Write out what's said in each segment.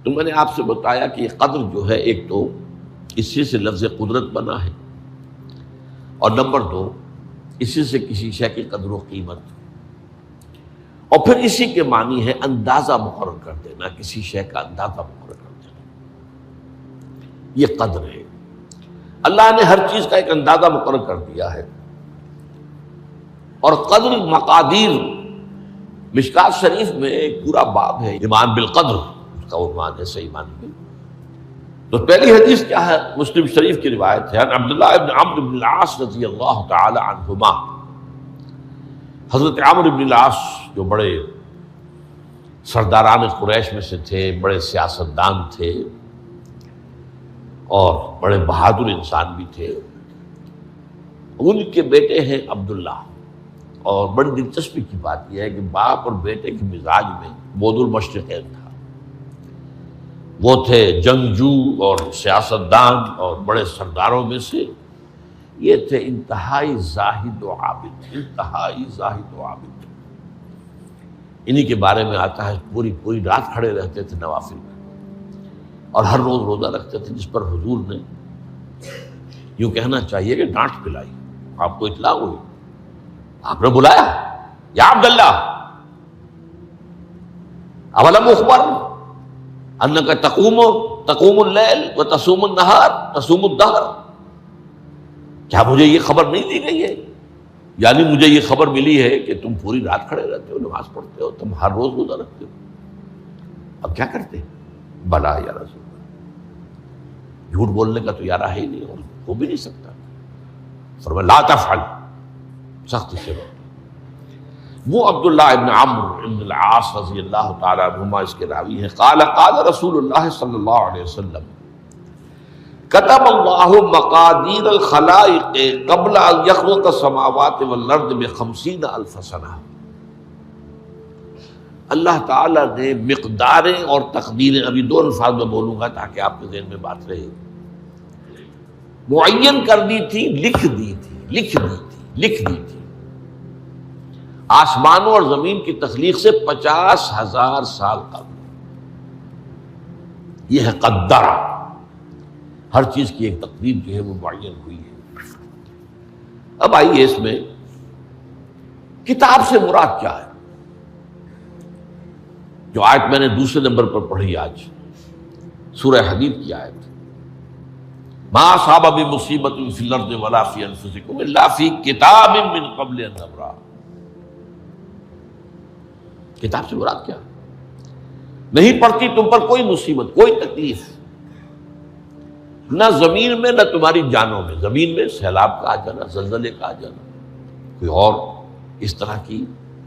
تو میں نے آپ سے بتایا کہ یہ قدر جو ہے، ایک تو اسی سے لفظ قدرت بنا ہے، اور نمبر دو اسی سے کسی شے کی قدر و قیمت، اور پھر اسی کے معنی ہے اندازہ مقرر کر دینا، کسی شے کا اندازہ مقرر کر دینا، یہ قدر ہے۔ اللہ نے ہر چیز کا ایک اندازہ مقرر کر دیا ہے، اور قدر مقادیر، مشکات شریف میں ایک پورا باب ہے ایمان بالقدر، اس کا عنوان ہے صحیح معنی میں۔ تو پہلی حدیث کیا ہے؟ مسلم شریف کی روایت ہے، عبداللہ ابن عمرو بن العاص رضی اللہ تعالی عنہما۔ حضرت عمرو بن العاص جو بڑے سرداران قریش میں سے تھے، بڑے سیاستدان تھے اور بڑے بہادر انسان بھی تھے، ان کے بیٹے ہیں عبداللہ۔ اور بڑی دلچسپی کی بات یہ ہے کہ باپ اور بیٹے کے مزاج میں بود المشرقین تھا، وہ تھے جنگجو اور سیاستدان اور بڑے سرداروں میں سے، یہ تھے انتہائی زاہد و عابد، انتہائی زاہد و عابد۔ انہی کے بارے میں آتا ہے پوری رات کھڑے رہتے تھے نوافل میں، اور ہر روز روزہ رکھتے تھے، جس پر حضور نے یوں کہنا چاہیے کہ ڈانٹ پلائی۔ آپ کو اطلاع ہوئی، آپ نے بلایا، یا عبداللہ اولم اخبر انک تقوم اللیل و تصوم النہار تصوم الدہر، کیا مجھے یہ خبر نہیں دی گئی ہے؟ یعنی مجھے یہ خبر ملی ہے کہ تم پوری رات کھڑے رہتے ہو، نماز پڑھتے ہو، تم ہر روز روزہ رکھتے ہو، اب کیا کرتے؟ بلا یا رسول اللہ، جھوٹ بولنے کا تو ارادہ ہے ہی نہیں، اور ہو بھی نہیں سکتا۔ فرمایا لا تفعل، سختی سے روکا۔ وہ عبداللہ ابن عمرو ابن العاص رضی اللہ تعالی عنہما اس کے راوی ہیں، قال رسول اللہ صلی اللہ علیہ وسلم کتب اللہ مقادیر الخلائق قبل ان یخلق السماوات والارض ب50,000 سنہ۔ اللہ تعالیٰ نے مقداریں اور تقدیریں، ابھی دو الفاظ میں بولوں گا تاکہ آپ کے ذہن میں بات رہے، معین کر دی تھی، لکھ دی تھی آسمانوں اور زمین کی تخلیق سے 50,000 سال قبل۔ یہ ہے قدر، ہر چیز کی ایک تقدیر جو ہے وہ معین ہوئی ہے۔ اب آئیے اس میں کتاب سے مراد کیا ہے؟ جو آیت میں نے دوسرے نمبر پر پڑھی آج، سورہ حدید کی آیت، ما اصاب بمصیبۃ فی الارض ولا فی انفسکم الا فی کتاب من قبل ان نبرأ۔ کتاب سے مراد کیا؟ نہیں پڑتی تم پر کوئی مصیبت، کوئی تکلیف، نہ زمین میں نہ تمہاری جانوں میں، زمین میں سیلاب کا آ جانا، زلزلے کا آ جانا، کوئی اور اس طرح کی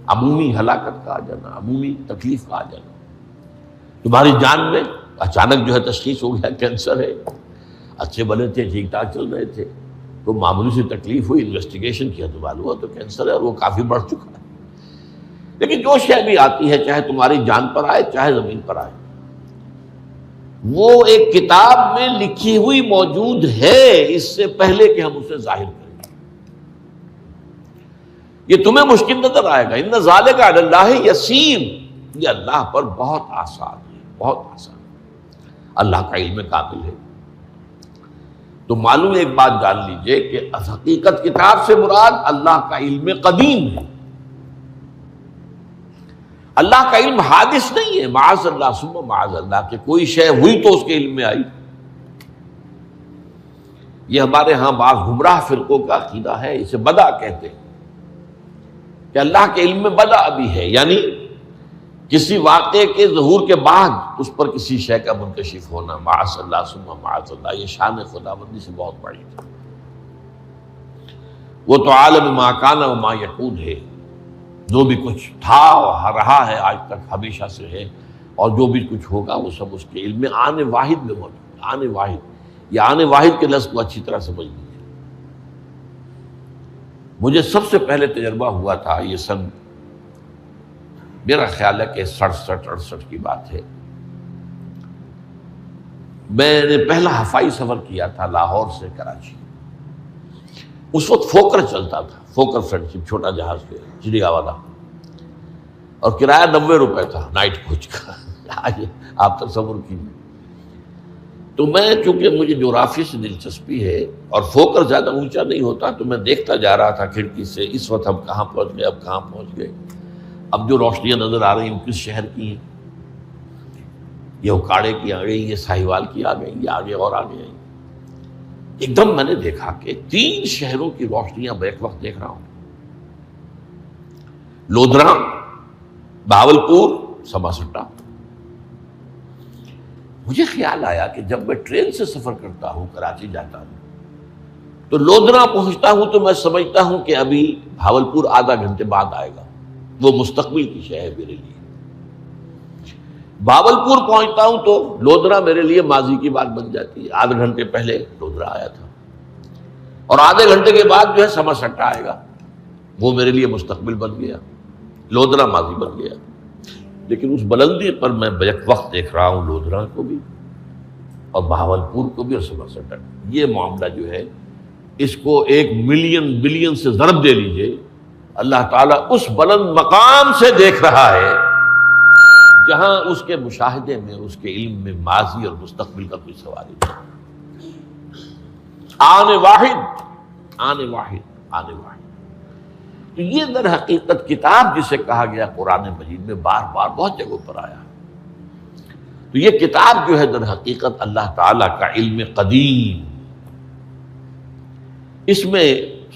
عمومی ہلاکت کا آ جانا، عمومی تکلیف کا آ جانا، تمہاری جان میں اچانک جو ہے تشخیص ہو گیا کینسر ہے، اچھے بنے تھے، ٹھیک ٹھاک چل رہے تھے، تو معمولی سی تکلیف ہوئی، انویسٹیگیشن کیا تو معلوم ہوا تو کینسر ہے، اور وہ کافی بڑھ چکا ہے۔ لیکن جو شے بھی آتی ہے، چاہے تمہاری جان پر آئے چاہے زمین پر آئے، وہ ایک کتاب میں لکھی ہوئی موجود ہے، اس سے پہلے کہ ہم اسے ظاہر کریں۔ یہ تمہیں مشکل نظر آئے گا، ان ذالک علی اللہ یسیر، یہ اللہ پر بہت آسان ہے، بہت آسان ہے، اللہ کا علم کامل ہے۔ تو معلوم ایک بات جان لیجئے کہ حقیقت کتاب سے مراد اللہ کا علم قدیم ہے، اللہ کا علم حادث نہیں ہے، معاذ اللہ ثم معاذ اللہ، کہ کوئی شے ہوئی تو اس کے علم میں آئی۔ یہ ہمارے ہاں بعض گمراہ فرقوں کا عقیدہ ہے، اسے بدع کہتے ہیں، کہ اللہ کے علم میں بدع ابھی ہے، یعنی کسی واقعے کے ظہور کے بعد اس پر کسی شے کا منکشف ہونا، معاذ اللہ ثم معاذ اللہ، یہ شان خداوندی سے بہت بڑی ہے۔ وہ تو عالم ما کان و ما یکون ہے، جو بھی کچھ تھا اور رہا ہے آج تک ہمیشہ سے ہے، اور جو بھی کچھ ہوگا وہ سب اس کے علم میں آنے واحد میں موجود ہے۔ آنے واحد، یہ آنے واحد کے لفظ کو اچھی طرح سمجھ لیجیے۔ مجھے سب سے پہلے تجربہ ہوا تھا، یہ سن میرا خیال ہے کہ 67-68 کی بات ہے، میں نے پہلا ہفائی سفر کیا تھا لاہور سے کراچی۔ اس وقت فوکر چلتا تھا، فوکر فرینڈشپ، چھوٹا جہاز چڑیا والا، اور کرایہ 90 روپے تھا نائٹ کوچ کا۔ آج آپ تصور کیجیے. تو میں چونکہ مجھے جغرافی سے دلچسپی ہے اور فوکر زیادہ اونچا نہیں ہوتا، تو میں دیکھتا جا رہا تھا کھڑکی سے، اس وقت ہم کہاں پہنچ گئے، اب کہاں پہنچ گئے. اب جو روشنیاں نظر آ رہی ہیں کس شہر کی ہیں؟ یہ اکاڑے کی آ گئی، یہ ساہیوال کی آ گئی، یہ آگے اور آگے آئی. ایک دم میں نے دیکھا کہ 3 شہروں کی روشنیاں میں ایک وقت دیکھ رہا ہوں. لودھرا، بہاولپور، سماسٹا. مجھے خیال آیا کہ جب میں ٹرین سے سفر کرتا ہوں، کراچی جاتا ہوں، تو لودھرا پہنچتا ہوں تو میں سمجھتا ہوں کہ ابھی بہاولپور آدھا گھنٹے بعد آئے گا. وہ مستقبل کی شے ہے میرے لیے. بہاولپور پہنچتا ہوں تو لودھرا میرے لیے ماضی کی بات بن جاتی ہے. آدھے گھنٹے پہلے لودھرا آیا تھا، اور آدھے گھنٹے کے بعد جو ہے سماسٹا آئے گا. وہ میرے لیے مستقبل بن گیا، لودھرا ماضی بن گیا. لیکن اس بلندی پر میں بیک وقت دیکھ رہا ہوں لودھرا کو بھی اور بہاولپور کو بھی اور سماسٹا. یہ معاملہ جو ہے اس کو 1 ملین بلین سے ضرب دے لیجئے. اللہ تعالیٰ اس بلند مقام سے دیکھ رہا ہے جہاں اس کے مشاہدے میں، اس کے علم میں ماضی اور مستقبل کا کوئی سوال نہیں. آنے واحد، آنے واحد، آنے واحد. تو یہ در حقیقت کتاب جسے کہا گیا قرآن مجید میں بار بار بہت جگہوں پر آیا. تو یہ کتاب جو ہے در حقیقت اللہ تعالیٰ کا علم قدیم، اس میں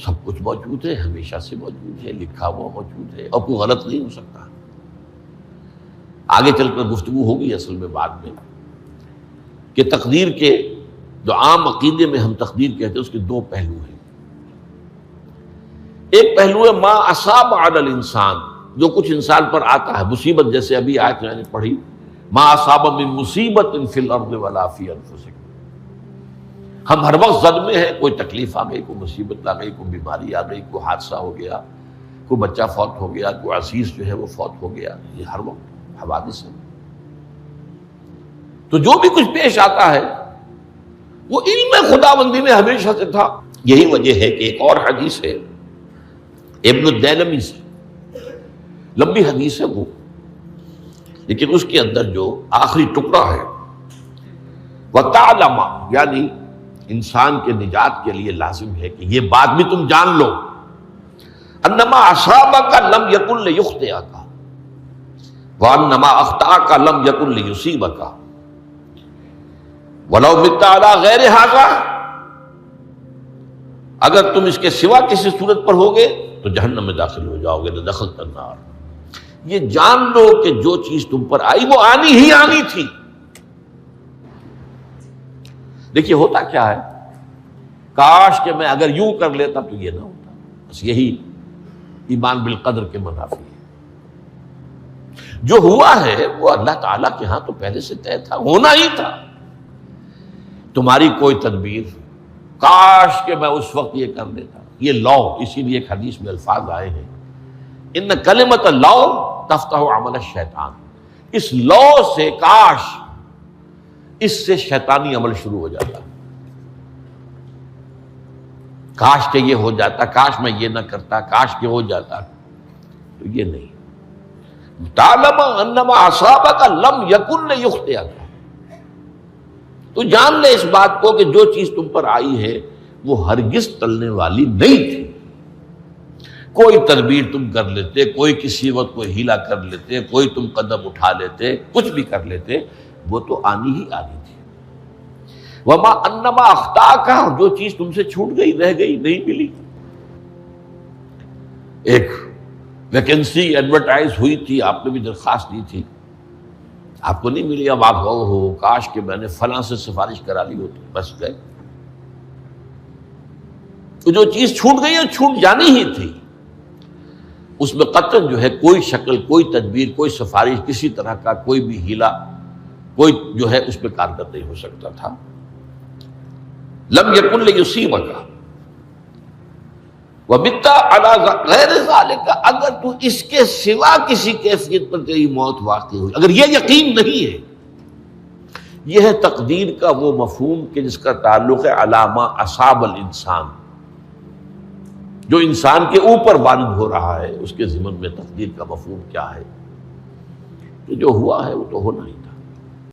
سب کچھ موجود ہے، ہمیشہ سے موجود ہے، لکھا ہوا موجود ہے، اور کوئی غلط نہیں ہو سکتا. آگے چل کر گفتگو ہوگی اصل میں بعد میں کہ تقدیر کے جو عام عقیدے میں ہم تقدیر کہتے ہیں اس کے 2 پہلو ہیں. ایک پہلو ہے ما اصاب علی الانسان، جو کچھ انسان پر آتا ہے مصیبت، جیسے ابھی آیت میں نے پڑھی ما اصاب من مصیبت فی الارض ولا فی انفسکم. ہم ہر وقت زد میں ہیں، کوئی تکلیف آ گئی، کوئی مصیبت آ گئی، کوئی بیماری آ گئی، کوئی حادثہ ہو گیا، کوئی بچہ فوت ہو گیا، کوئی عزیز جو ہے وہ فوت ہو گیا. یہ ہر وقت حوادث ہے. تو جو بھی کچھ پیش آتا ہے وہ علم خداوندی میں ہمیشہ سے تھا. یہی وجہ ہے کہ ایک اور حدیث ہے ابن الدیلمی سے، لمبی حدیث ہے وہ، لیکن اس کے اندر جو آخری ٹکڑا ہے وَتَعْلَمَ، یعنی انسان کے نجات کے لیے لازم ہے کہ یہ بات بھی تم جان لو انما اصابک لم یکن لیخطئک وانما اخطأک لم یکن لیصیبک ولو مت علی غیر ھذا. اگر تم اس کے سوا کسی صورت پر ہوگے تو جہنم میں داخل ہو جاؤ گے، لدخلت النار. یہ جان لو کہ جو چیز تم پر آئی وہ آنی ہی آنی تھی. دیکھیے ہوتا کیا ہے، کاش کہ میں اگر یوں کر لیتا تو یہ نہ ہوتا. بس یہی ایمان بالقدر کے منافی ہے. جو ہوا ہے وہ اللہ تعالیٰ کے ہاں تو پہلے سے طے تھا، ہونا ہی تھا. تمہاری کوئی تدبیر، کاش کہ میں اس وقت یہ کر لیتا. یہ لا، اسی لیے ایک حدیث میں الفاظ آئے ہیں ان کلمۃ لا تفتح عمل الشیطان. اس لا سے، کاش، اس سے شیطانی عمل شروع ہو جاتا. کاش کہ یہ ہو جاتا، کاش میں یہ نہ کرتا، کاش کہ ہو جاتا. تو یہ نہیں. تعلم انما اصابک لم یکن لیخطئک. تو جان لے اس بات کو کہ جو چیز تم پر آئی ہے وہ ہرگز ٹلنے والی نہیں تھی. کوئی تدبیر تم کر لیتے، کوئی کسی وقت کوئی ہیلا کر لیتے، کوئی تم قدم اٹھا لیتے، کچھ بھی کر لیتے، وہ تو آنی ہی آنی تھی. وما انما اخطاک، جو چیز تم سے چھوٹ گئی، رہ گئی، نہیں ملی. ایک ویکنسی ایڈورٹائز ہوئی تھی، آپ نے بھی درخواست دی تھی، آپ کو نہیں ملی. اب آپ ہو کاش کہ میں نے فلاں سے سفارش کرا لی ہوتی. بس گئے. تو جو چیز چھوٹ گئی وہ چھوٹ جانی ہی تھی. اس میں قطعاً جو ہے کوئی شکل، کوئی تدبیر، کوئی سفارش، کسی طرح کا کوئی بھی ہیلا، کوئی جو ہے اس پہ کارگر نہیں ہو سکتا تھا. لم یکن لیصیبک وبت علی غیر ذلک. اگر تو اس کے سوا کسی کیفیت پر تیری موت واقع ہوئی، اگر یہ یقین نہیں ہے، یہ ہے تقدیر کا وہ مفہوم کہ جس کا تعلق ہے علامہ اصاب الانسان، جو انسان کے اوپر وارد ہو رہا ہے. اس کے ضمن میں تقدیر کا مفہوم کیا ہے؟ تو جو ہوا ہے وہ تو ہونا ہی تھا.